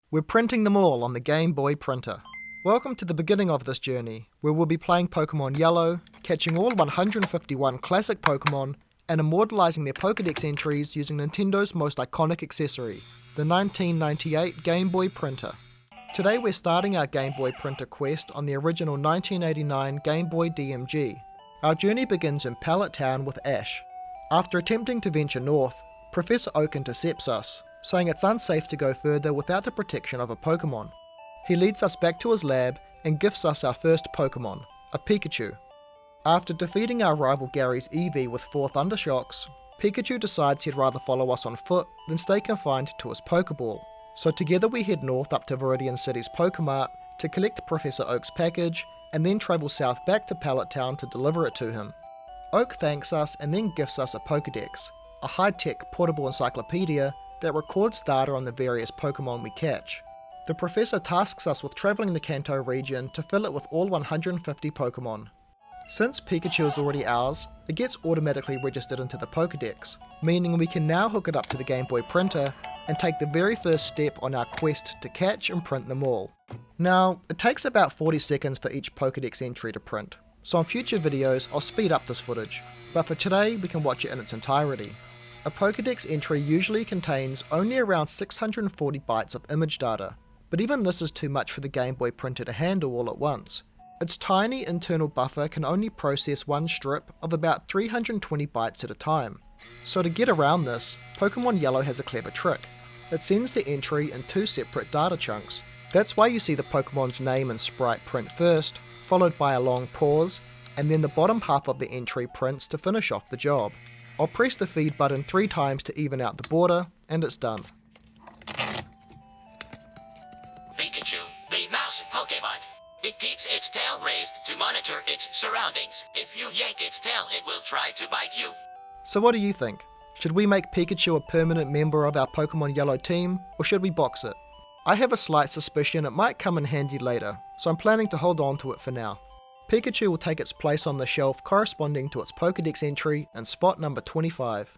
We're printing them all on the Game Boy printer. Welcome to the beginning of this journey, where we'll be playing Pokemon Yellow, catching all 151 classic Pokemon, and immortalizing their Pokédex entries using Nintendo's most iconic accessory, the 1998 Game Boy printer. Today we're starting our Game Boy printer quest on the original 1989 Game Boy DMG. Our journey begins in Pallet Town with Ash. After attempting to venture north, Professor Oak intercepts us, saying it's unsafe to go further without the protection of a Pokemon. He leads us back to his lab and gifts us our first Pokemon, a Pikachu. After defeating our rival Gary's Eevee with 4 Thundershocks, Pikachu decides he'd rather follow us on foot than stay confined to his Pokeball. So together we head north up to Viridian City's Pokemart to collect Professor Oak's package and then travel south back to Pallet Town to deliver it to him. Oak thanks us and then gifts us a Pokédex, a high-tech portable encyclopedia that records data on the various Pokemon we catch. The Professor tasks us with travelling the Kanto region to fill it with all 150 Pokemon. Since Pikachu is already ours, it gets automatically registered into the Pokédex, meaning we can now hook it up to the Game Boy printer and take the very first step on our quest to catch and print them all. Now, it takes about 40 seconds for each Pokédex entry to print, so in future videos I'll speed up this footage, but for today we can watch it in its entirety. A Pokédex entry usually contains only around 640 bytes of image data, but even this is too much for the Game Boy printer to handle all at once. Its tiny internal buffer can only process one strip of about 320 bytes at a time. So to get around this, Pokemon Yellow has a clever trick. It sends the entry in 2 separate data chunks. That's why you see the Pokemon's name and sprite print first, followed by a long pause, and then the bottom half of the entry prints to finish off the job. I'll press the feed button 3 times to even out the border, and it's done. Pikachu, the mouse Pokemon. It keeps its tail raised to monitor its surroundings. If you yank its tail, it will try to bite you. So what do you think? Should we make Pikachu a permanent member of our Pokemon Yellow team, or should we box it? I have a slight suspicion it might come in handy later, so I'm planning to hold on to it for now. Pikachu will take its place on the shelf corresponding to its Pokédex entry in spot number 25.